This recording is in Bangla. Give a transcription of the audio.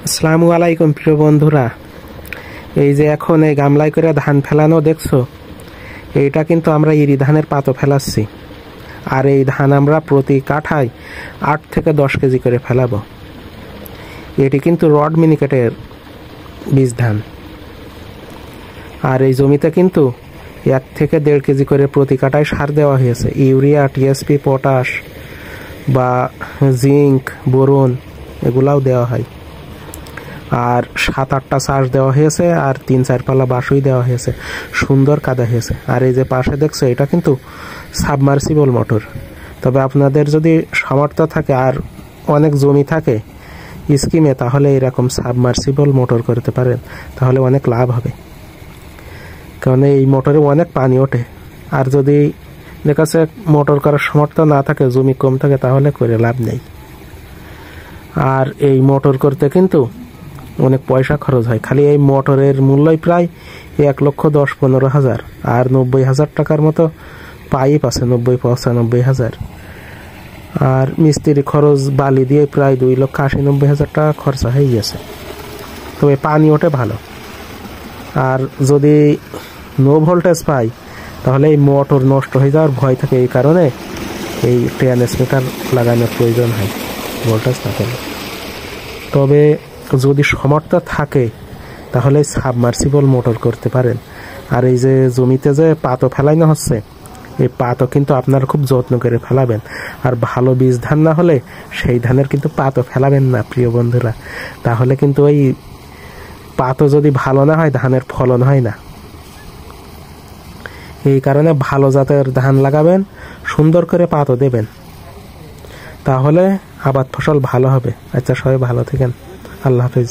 আসসালামু আলাইকুম প্রিয় বন্ধুরা, এই যে এখন এই গামলায় করে ধান ফেলানো দেখছো, এইটা কিন্তু আমরা ইরি ধানের পাতো ফেলাচ্ছি। আর এই ধান আমরা প্রতি কাঠায় 8 থেকে 10 কেজি করে ফেলাবো। এটি কিন্তু রড মিনিকেটের বীজ ধান। আর এই জমিতে কিন্তু 1 থেকে 1.5 কেজি করে প্রতি কাঠায় সার দেওয়া হয়েছে। ইউরিয়া, টিএসপি, পটাশ বা জিঙ্ক, বোরন এগুলাও দেওয়া হয়। আর 7-8টা চাষ দেওয়া হয়েছে, আর 3-4 পালা বাঁশই দেওয়া হয়েছে। সুন্দর কাদা হয়েছে। আর এই যে পাশে দেখছো, এটা কিন্তু সাবমার্সিবল মোটর। তবে আপনাদের যদি সামর্থ্য থাকে আর অনেক জমি থাকে স্কিমে, তাহলে এরকম সাবমার্সিবল মোটর করতে পারেন, তাহলে অনেক লাভ হবে। কারণ এই মোটরে অনেক পানি ওঠে। আর যদি দেখাচ্ছে মোটর করার সামর্থ্য না থাকে, জমি কম থাকে, তাহলে করে লাভ নেই। আর এই মোটর করতে কিন্তু অনেক পয়সা খরচ হয়। খালি এই মোটরের মূল্যই প্রায় 1,10,15,000, আর 90,000 টাকার মতো পাইপ আছে, 90-95,000। আর মিস্ত্রি খরচ বালি দিয়ে প্রায় 2,80,90,000 টাকা খরচা হয়ে গেছে। তবে পানি ওঠে ভালো। আর যদি নো ভোল্টেজ পাই, তাহলে এই মোটর নষ্ট হয়ে যাওয়ার ভয় থাকে। এই কারণে এই ট্রান্সমিটার লাগানোর প্রয়োজন হয় ভোল্টেজ না পেলে। তবে যদি সামর্থ্য থাকে, তাহলে সাবমার্সিবল মোটর করতে পারেন। আর এই যে জমিতে যে পাতো ফেলানো হচ্ছে, এই পাতো কিন্তু আপনারা খুব যত্ন করে ফেলাবেন। আর ভালো বীজ ধান না হলে সেই ধানের কিন্তু পাতো ফেলাবেন না প্রিয় বন্ধুরা। তাহলে কিন্তু ওই পাতো যদি ভালো না হয়, ধানের ফলন হয় না। এই কারণে ভালো জাতের ধান লাগাবেন, সুন্দর করে পাতো দেবেন, তাহলে আবাদ ফসল ভালো হবে। আচ্ছা, সবাই ভালো থাকেন। আল্লাহ হাফেজ।